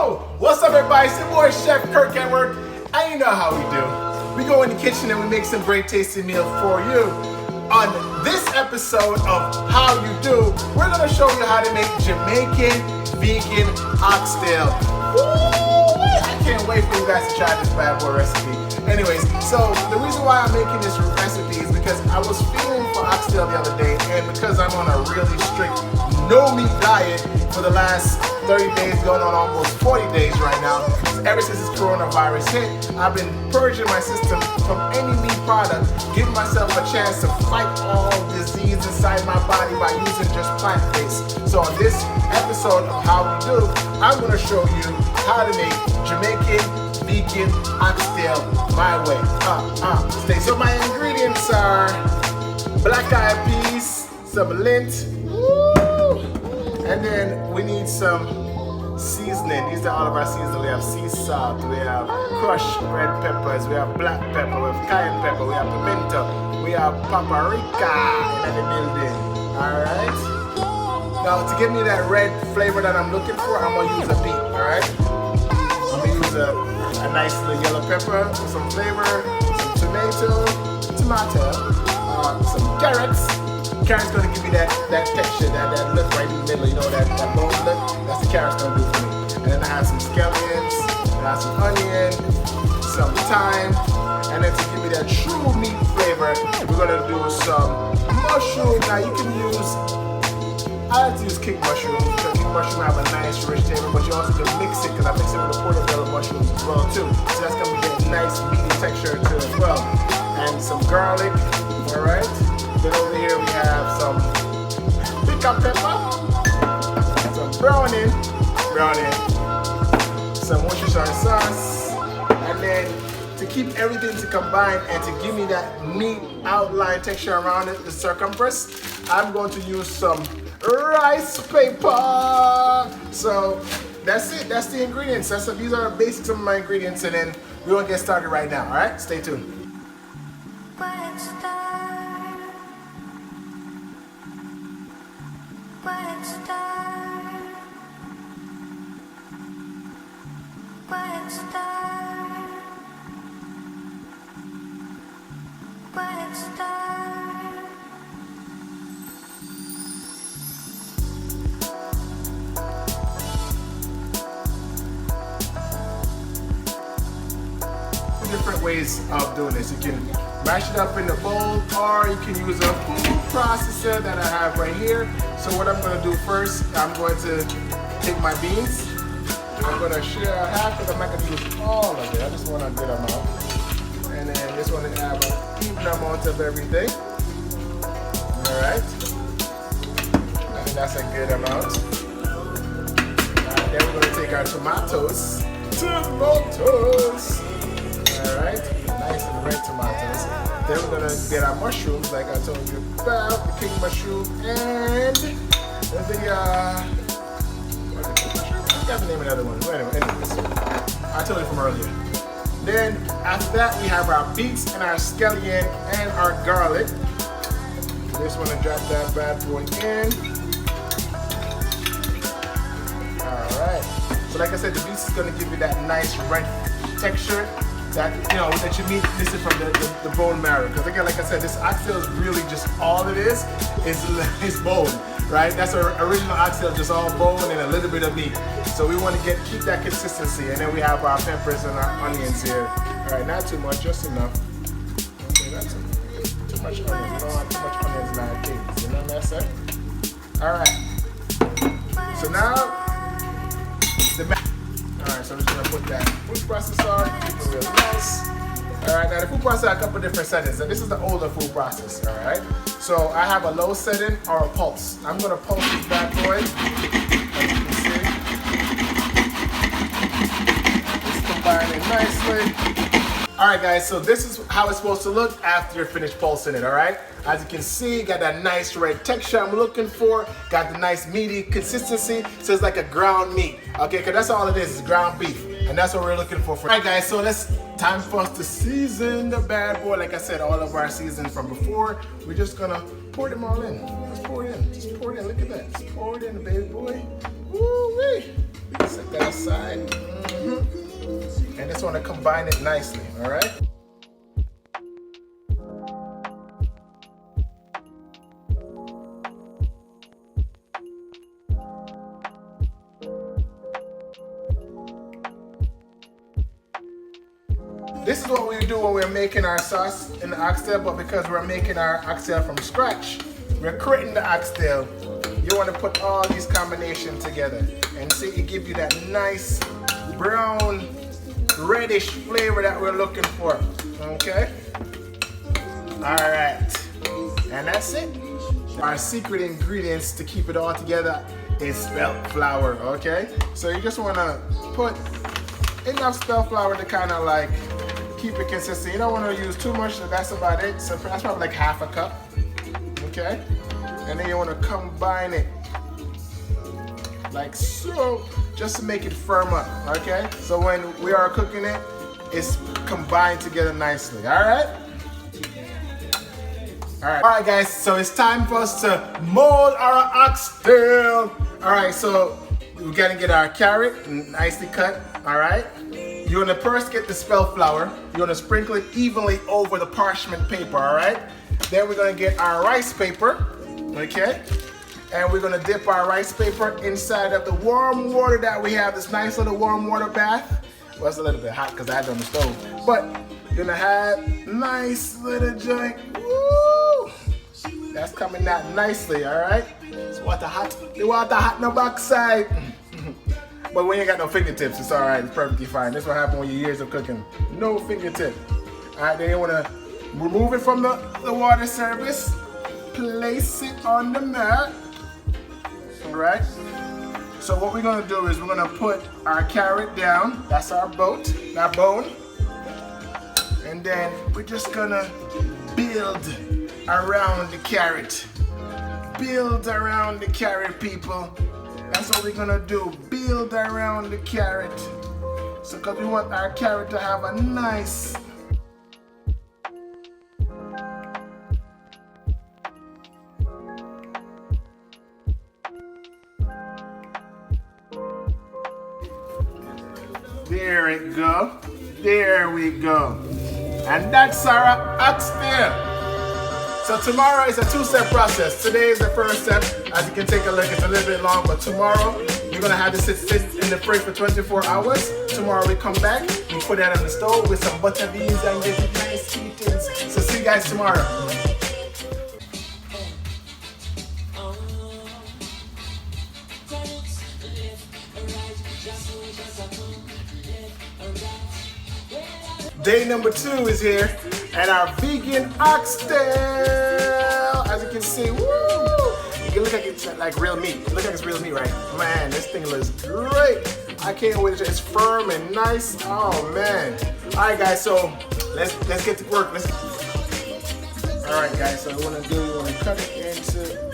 Yo, what's up everybody? It's your boy Chefkirkatwork, and you know how we do. We go in the kitchen and we make some great tasty meal for you. On this episode of How You Do, we're gonna show you how to make Jamaican vegan oxtail. Woo! I can't wait for you guys to try this bad boy recipe. Anyways, so the reason why I'm making this recipe is because I was feeling for oxtail the other day, and because I'm on a really strict no meat diet for the last 30 days, going on almost 40 days right now. Ever since this coronavirus hit, I've been purging my system from any meat product, giving myself a chance to fight all disease inside my body by using just plant-based. So on this episode of How We Do, I'm going to show you how to make Jamaican vegan oxtail my way. Stay. So my ingredients are black eyed peas, some lint, and then we need some seasoning. These are all of our seasonings. We have sea salt, we have crushed red peppers, we have black pepper, we have cayenne pepper, we have pimento, we have paprika in the building. Alright? Now to give me that red flavor that I'm looking for, I'm gonna use a beet, alright? I'm gonna use a nice little yellow pepper with some flavor, some tomato, some carrots. Carrot's gonna give me that texture, that look right in the middle, you know, that bone look. That's the carrot's gonna do for me. And then I have some scallions, I have some onion, some thyme, and then to give me that true meat flavor, we're gonna do some mushroom. Now you can use, I like to use king mushroom because king mushroom have a nice rich flavor, but you also can mix it because I mix it with the portobello mushrooms as well too. So that's gonna get a nice meaty texture to it as well. And some garlic, all right? Then over here we have some pickled pepper, some browning, some Worcestershire sauce, and then to keep everything to combine and to give me that meat outline texture around it, the circumference, I'm going to use some rice paper. So that's it. That's the ingredients. These are the basics of my ingredients, and then we're gonna get started right now. All right, stay tuned. Different ways of doing this. You can mash it up in the bowl, or you can use a food processor that I have right here. So what I'm going to do first, I'm going to take my beans. I'm going to share half, because I'm not going to use all of it. I just want a good amount. And then this one to have an even amount of everything. Alright. I think that's a good amount. Then we're going to take our tomatoes. Alright, nice and red tomatoes. Then we're gonna get our mushrooms, like I told you about, the king mushroom and the what is it, mushroom? I forgot the name of the other one. Anyways, I told you from earlier. Then after that, we have our beets and our scallion and our garlic. Just want to drop that bad boy in. Alright. So like I said, the beets is gonna give you that nice red texture. That you meet missing from the bone marrow. Because again, like I said, this oxtail is really just all it is bone, right? That's our original oxtail, just all bone and a little bit of meat. So we want to keep that consistency. And then we have our peppers and our onions here. All right, not too much, just enough. Okay, not too much onions. We don't want too much onions in our cakes. You know what I'm saying? All right. So now Alright, so I'm just gonna put that food processor on, keep it real nice. Alright, now the food processor has a couple different settings, and this is the older food processor, alright? So I have a low setting or a pulse. I'm gonna pulse this bad boy, as you can see. It's combining nicely. Alright guys, so this is how it's supposed to look after you're finished pulsing it, alright? As you can see, got that nice red texture I'm looking for, got the nice meaty consistency, so it's like a ground meat, okay? Because that's all it is ground beef, and that's what we're looking for. Alright guys, so time for us to season the bad boy. Like I said, all of our seasons from before, we're just gonna pour them all in. Just pour it in, look at that. Just pour it in, baby boy. Woo-wee! Set that aside. and just want to combine it nicely, all right? This is what we do when we're making our sauce in the oxtail, but because we're making our oxtail from scratch, we're creating the oxtail. You want to put all these combinations together and see it give you that nice brown, reddish flavor that we're looking for. Okay? All right. And that's it. Our secret ingredients to keep it all together is spelt flour. Okay? So you just want to put enough spelt flour to kind of like keep it consistent. You don't want to use too much, so that's about it. So that's probably like half a cup. Okay? And then you want to combine it like so, just to make it firm up. Okay? So when we are cooking it, it's combined together nicely. Alright? Alright guys, so it's time for us to mold our oxtail. Alright, so we gotta get our carrot nicely cut. Alright? You're gonna first get the spelt flour. You're gonna sprinkle it evenly over the parchment paper, alright? Then we're gonna get our rice paper, okay? And we're gonna dip our rice paper inside of the warm water that we have, this nice little warm water bath. Well, it's a little bit hot because I had it on the stove. But you're gonna have nice little joint. Woo! That's coming out nicely, alright? It's water hot. The water hot no backside. But when you got no fingertips, it's alright, it's perfectly fine. This is what happens when your years of cooking. No fingertip. Alright, then you wanna remove it from the water service. Place it on the mat. Alright. So what we're gonna do is we're gonna put our carrot down. That's our bone. And then we're just gonna build around the carrot. Build around the carrot, people. That's what we're gonna do. Build around the carrot. So because we want our carrot to have a nice there it go. There we go. And that's our oxtail. So tomorrow is a two-step process. Today is the first step. As you can take a look, it's a little bit long, but tomorrow you're gonna have this sit in the fridge for 24 hours. Tomorrow we come back, we put that on the stove with some butter beans and get it nice heated. So see you guys tomorrow. Day number 2 is here, and our vegan oxtail. As you can see, woo! You can look like it's like real meat. Look like it's real meat, right? Man, this thing looks great. I can't wait. It's firm and nice. Oh man! All right, guys. So let's get to work. All right, guys. So what we want to cut it into.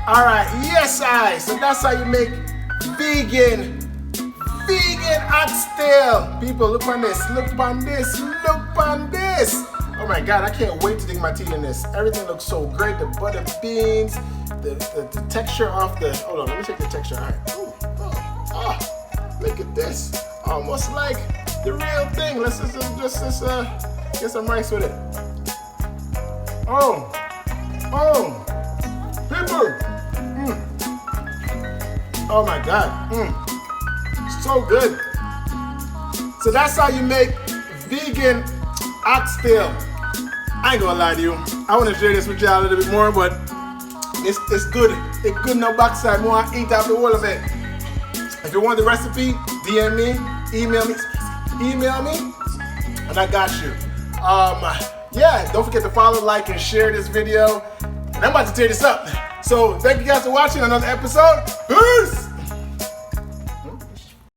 All right, yes, so that's how you make vegan vegan oxtail. People, look on this, look on this, look on this. Oh my God, I can't wait to dig my teeth in this. Everything looks so great. The butter beans, the texture of the, hold on, let me check the texture. All right. Ooh, oh, look at this. Almost like the real thing. Let's just get some rice with it. Oh, people. Oh my God, so good. So that's how you make vegan oxtail. I ain't gonna lie to you. I want to share this with y'all a little bit more, but it's good. It's good in the backside. More I eat out the whole of it. If you want the recipe, DM me, email me, and I got you. Yeah, don't forget to follow, like, and share this video. And I'm about to tear this up. So thank you guys for watching another episode. Peace!